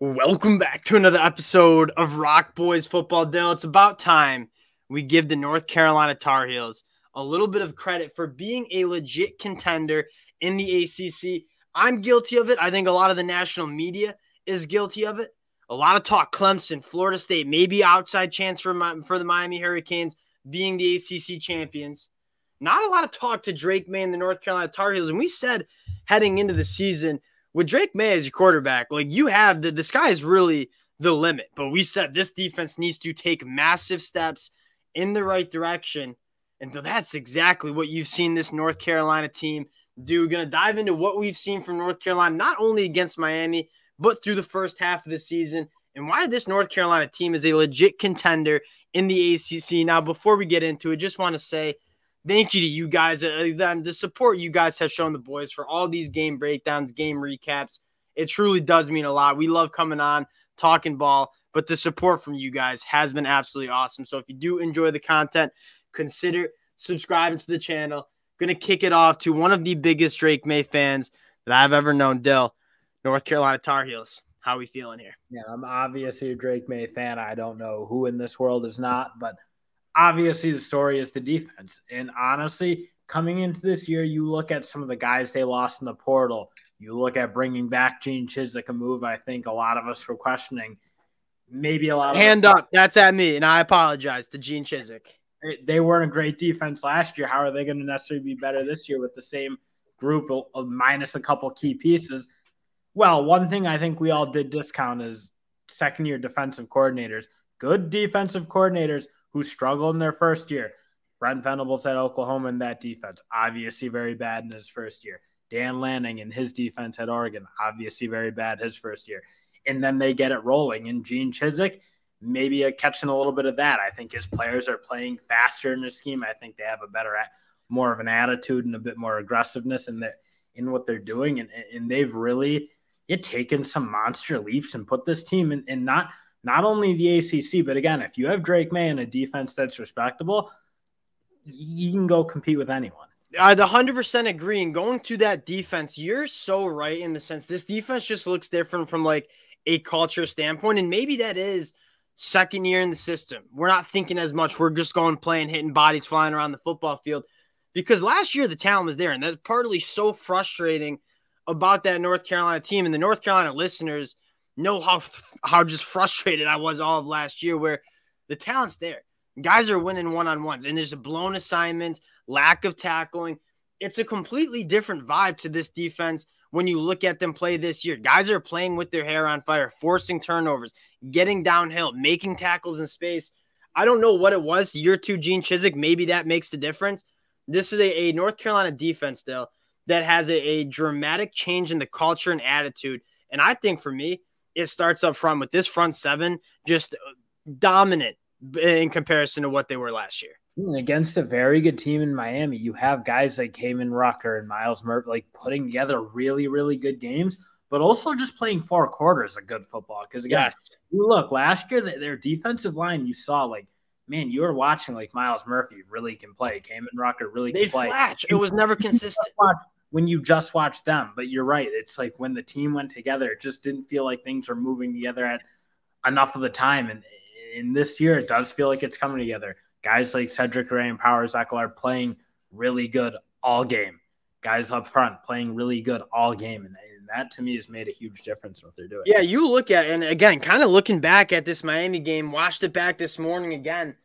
Welcome back to another episode of Rock Boys Football. Dale, it's about time we give the North Carolina Tar Heels a little bit of credit for being a legit contender in the ACC. I'm guilty of it. I think a lot of the national media is guilty of it. A lot of talk, Clemson, Florida State, maybe outside chance for the Miami Hurricanes being the ACC champions. Not a lot of talk to Drake May and the North Carolina Tar Heels. And we said heading into the season, with Drake May as your quarterback, like you have the sky is really the limit. But we said this defense needs to take massive steps in the right direction. And that's exactly what you've seen this North Carolina team do. We're going to dive into what we've seen from North Carolina, not only against Miami, but through the first half of the season, and why this North Carolina team is a legit contender in the ACC. Now, before we get into it, just want to say thank you to you guys, the support you guys have shown the boys for all these game breakdowns, game recaps. It truly does mean a lot. We love coming on, talking ball, but the support from you guys has been absolutely awesome. So if you do enjoy the content, consider subscribing to the channel. Going to kick it off to one of the biggest Drake May fans that I've ever known, Dill. North Carolina Tar Heels. How are we feeling here? Yeah, I'm obviously a Drake May fan. I don't know who in this world is not, but obviously the story is the defense. And honestly, coming into this year, you look at some of the guys they lost in the portal. You look at bringing back Gene Chizik, a move I think a lot of us were questioning. Maybe a lot of Hand up. That's at me, and I apologize to Gene Chizik. They weren't a great defense last year. How are they going to necessarily be better this year with the same group of minus a couple key pieces? Well, one thing I think we all did discount is second-year defensive coordinators. Good defensive coordinators who struggled in their first year. Brent Venables at Oklahoma in that defense, obviously very bad in his first year. Dan Lanning in his defense at Oregon, obviously very bad his first year. And then they get it rolling. And Gene Chizik, maybe catching a little bit of that. I think his players are playing faster in the scheme. I think they have a better, more of an attitude and a bit more aggressiveness in what they're doing. And they've really taken some monster leaps and put this team in not only the ACC, but again, if you have Drake May and a defense that's respectable, you can go compete with anyone. I 100% agree. And going to that defense, you're so right in the sense this defense just looks different from like a culture standpoint. And maybe that is second year in the system. We're not thinking as much. We're just going playing, hitting bodies, flying around the football field. Because last year the talent was there. And that's partly so frustrating about that North Carolina team. And the North Carolina listeners know how just frustrated I was all of last year, where the talent's there. Guys are winning one-on-ones, and there's blown assignments, lack of tackling. It's a completely different vibe to this defense when you look at them play this year. Guys are playing with their hair on fire, forcing turnovers, getting downhill, making tackles in space. I don't know what it was. Year two, Gene Chizik, maybe that makes the difference. This is a North Carolina defense, though, that has a dramatic change in the culture and attitude. And I think for me, it starts up front with this front seven, just dominant in comparison to what they were last year. Against a very good team in Miami, you have guys like Kamen Rucker and Miles Murphy like putting together really, really good games, but also just playing 4 quarters of good football. Because again, you look last year, their defensive line, you saw like, man, you were watching like Miles Murphy really can play. Kamen Rucker really can play. Flash. It was never consistent. When you just watch them, but you're right. It's like when the team went together, it just didn't feel like things were moving together at enough of the time. And in this year, it does feel like it's coming together. Guys like Cedric Gray and Powers Eckler playing really good all game. Guys up front playing really good all game. And that to me has made a huge difference in what they're doing. Yeah, you look at, and again, kind of looking back at this Miami game, watched it back this morning again.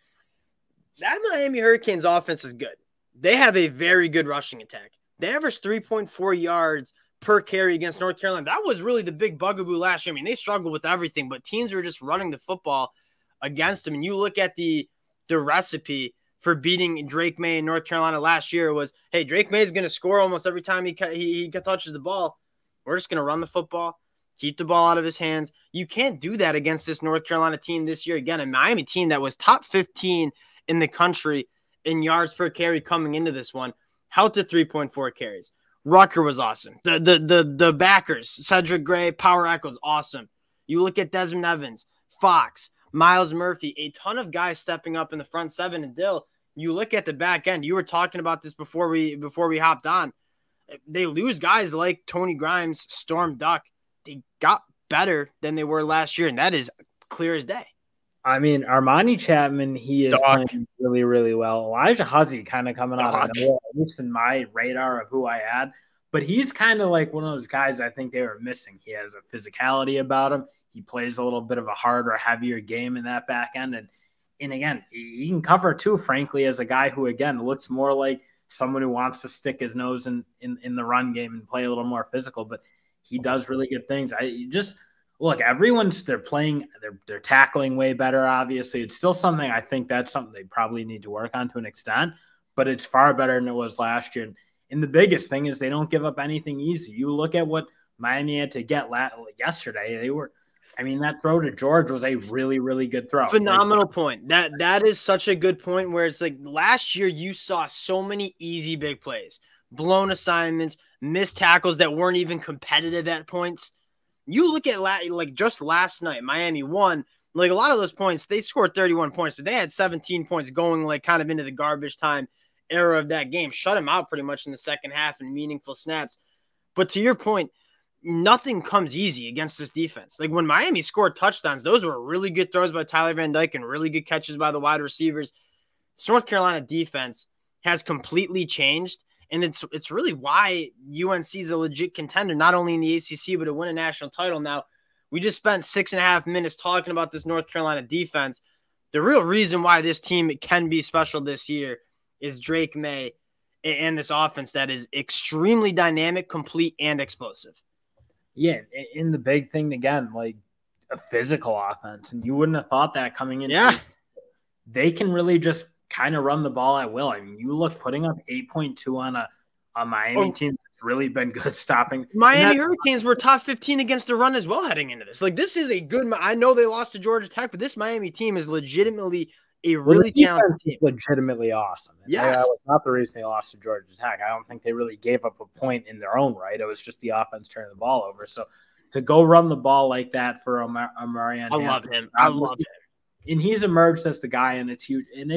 That Miami Hurricanes offense is good. They have a very good rushing attack. They averaged 3.4 yards per carry against North Carolina. That was really the big bugaboo last year. I mean, they struggled with everything, but teams were just running the football against them. And you look at the recipe for beating Drake May in North Carolina last year was, hey, Drake May is going to score almost every time he touches the ball. We're just going to run the football, keep the ball out of his hands. You can't do that against this North Carolina team this year. Again, a Miami team that was top 15 in the country in yards per carry coming into this one. Held to 3.4 carries. Rucker was awesome. The backers, Cedric Gray, Power Echoes, awesome. You look at Desmond Evans, Fox, Miles Murphy, a ton of guys stepping up in the front seven. And Dill, you look at the back end. You were talking about this before we hopped on. They lose guys like Tony Grimes, Storm Duck. They got better than they were last year, and that is clear as day. I mean, Armani Chapman, he is playing really, really well. Elijah Huzzy kind of coming out of nowhere, at least in my radar of who I had. But he's kind of like one of those guys I think they were missing. He has a physicality about him. He plays a little bit of a harder, heavier game in that back end. And again, he can cover too, frankly, as a guy who, again, looks more like someone who wants to stick his nose in the run game and play a little more physical. But he does really good things. Look, they're tackling way better, obviously. It's still something I think that's something they probably need to work on to an extent, but it's far better than it was last year. And the biggest thing is they don't give up anything easy. You look at what Miami had to get yesterday. That throw to George was a really, really good throw. Phenomenal point. That is such a good point where it's like last year you saw so many easy big plays, blown assignments, missed tackles that weren't even competitive at points. You look at just last night, Miami won. Like a lot of those points, they scored 31 points, but they had 17 points going like kind of into the garbage time era of that game. Shut them out pretty much in the second half in meaningful snaps. But to your point, nothing comes easy against this defense. Like when Miami scored touchdowns, those were really good throws by Tyler Van Dyke and really good catches by the wide receivers. This North Carolina defense has completely changed. And it's really why UNC is a legit contender, not only in the ACC, but to win a national title. Now, we just spent 6.5 minutes talking about this North Carolina defense. The real reason why this team can be special this year is Drake May and this offense that is extremely dynamic, complete, and explosive. Yeah, in the big thing, again, like a physical offense. And you wouldn't have thought that coming in. Yeah. They can really just kind of run the ball at will. I mean, you look putting up 8.2 on a Miami team that's really been good stopping. Miami Hurricanes were top 15 against the run as well heading into this. Like, this is a good – I know they lost to Georgia Tech, but this Miami team is legitimately a really talented team. Legitimately awesome. Yes. That was not the reason they lost to Georgia Tech. I don't think they really gave up a point in their own right. It was just the offense turning the ball over. So to go run the ball like that for Omarion – I love him. I love him. And he's emerged as the guy, and it's huge. And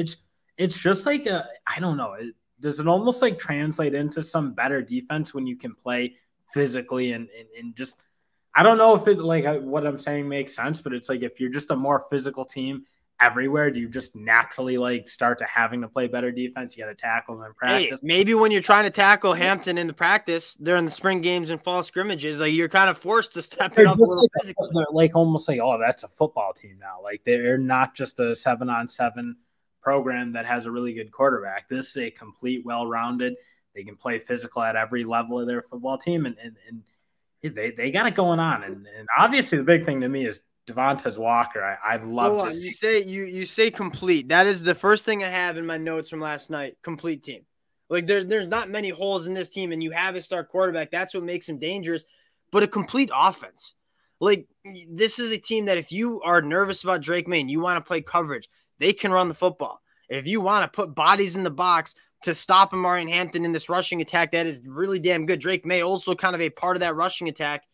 it's just like I don't know. Does it almost like translate into some better defense when you can play physically and just I don't know if it like what I'm saying makes sense, but it's like if you're just a more physical team everywhere, do you just naturally like start to having to play better defense? You got to tackle them in practice. Hey, maybe when you're trying to tackle Hampton in the practice during the spring games and fall scrimmages, like you're kind of forced to step it up a little physically. They're like almost like, oh, that's a football team now. Like they're not just a 7-on-7 program that has a really good quarterback. This is a complete, well-rounded. They can play physical at every level of their football team, and they got it going on. And obviously, the big thing to me is Devontae Walker. I'd love to see. You say complete. That is the first thing I have in my notes from last night. Complete team. Like there's not many holes in this team, and you have a star quarterback. That's what makes him dangerous. But a complete offense. Like this is a team that if you are nervous about Drake May and you want to play coverage, they can run the football. If you want to put bodies in the box to stop Omarion Hampton in this rushing attack, that is really damn good. Drake May also kind of a part of that rushing attack.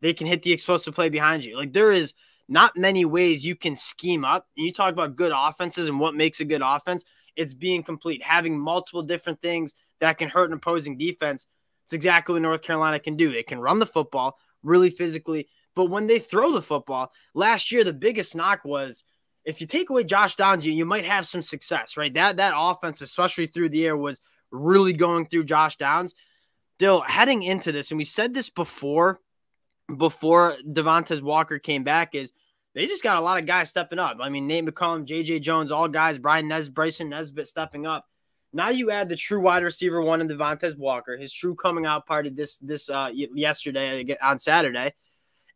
They can hit the explosive play behind you. Like there is not many ways you can scheme up. You talk about good offenses and what makes a good offense. It's being complete, having multiple different things that can hurt an opposing defense. It's exactly what North Carolina can do. They can run the football really physically, but when they throw the football, last year the biggest knock was if you take away Josh Downs, you might have some success, right? That offense, especially through the air, was really going through Josh Downs. Still, heading into this, and we said this before Devontae Walker came back, is they just got a lot of guys stepping up. I mean, Nate McCollum, J.J. Jones, all guys, Bryson Nesbitt stepping up. Now you add the true wide receiver one in Devontae Walker, his true coming out party this yesterday on Saturday.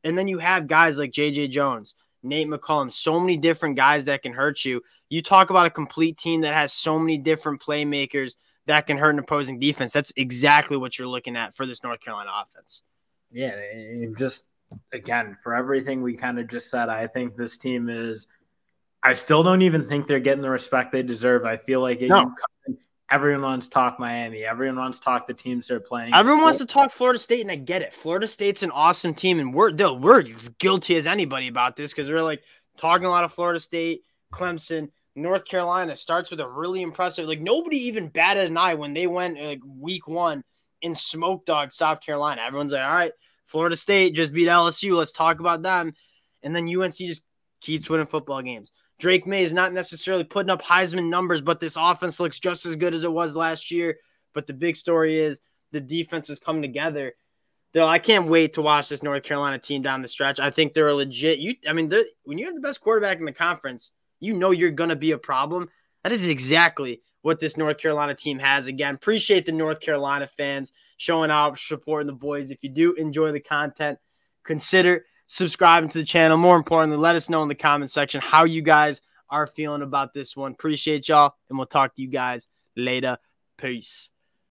And then you have guys like J.J. Jones, Nate McCollum, so many different guys that can hurt you. You talk about a complete team that has so many different playmakers that can hurt an opposing defense. That's exactly what you're looking at for this North Carolina offense. Yeah, and just, again, for everything we kind of just said, I think this team is – I still don't even think they're getting the respect they deserve. I feel like everyone wants to talk Miami. Everyone wants to talk the teams they're playing. Everyone wants to talk Florida State, and I get it. Florida State's an awesome team, and we're as guilty as anybody about this because we're like talking a lot of Florida State, Clemson, North Carolina starts with a really impressive – like nobody even batted an eye when they went week one in Smoke Dog, South Carolina. Everyone's like, all right, Florida State just beat LSU. Let's talk about them. And then UNC just keeps winning football games. Drake May is not necessarily putting up Heisman numbers, but this offense looks just as good as it was last year. But the big story is the defense has come together. Though I can't wait to watch this North Carolina team down the stretch. I think they're a legit. When you have the best quarterback in the conference, you know you're going to be a problem. That is exactly what this North Carolina team has. Again, appreciate the North Carolina fans showing out, supporting the boys. If you do enjoy the content, consider subscribing to the channel. More importantly, let us know in the comment section how you guys are feeling about this one. Appreciate y'all, and we'll talk to you guys later. Peace.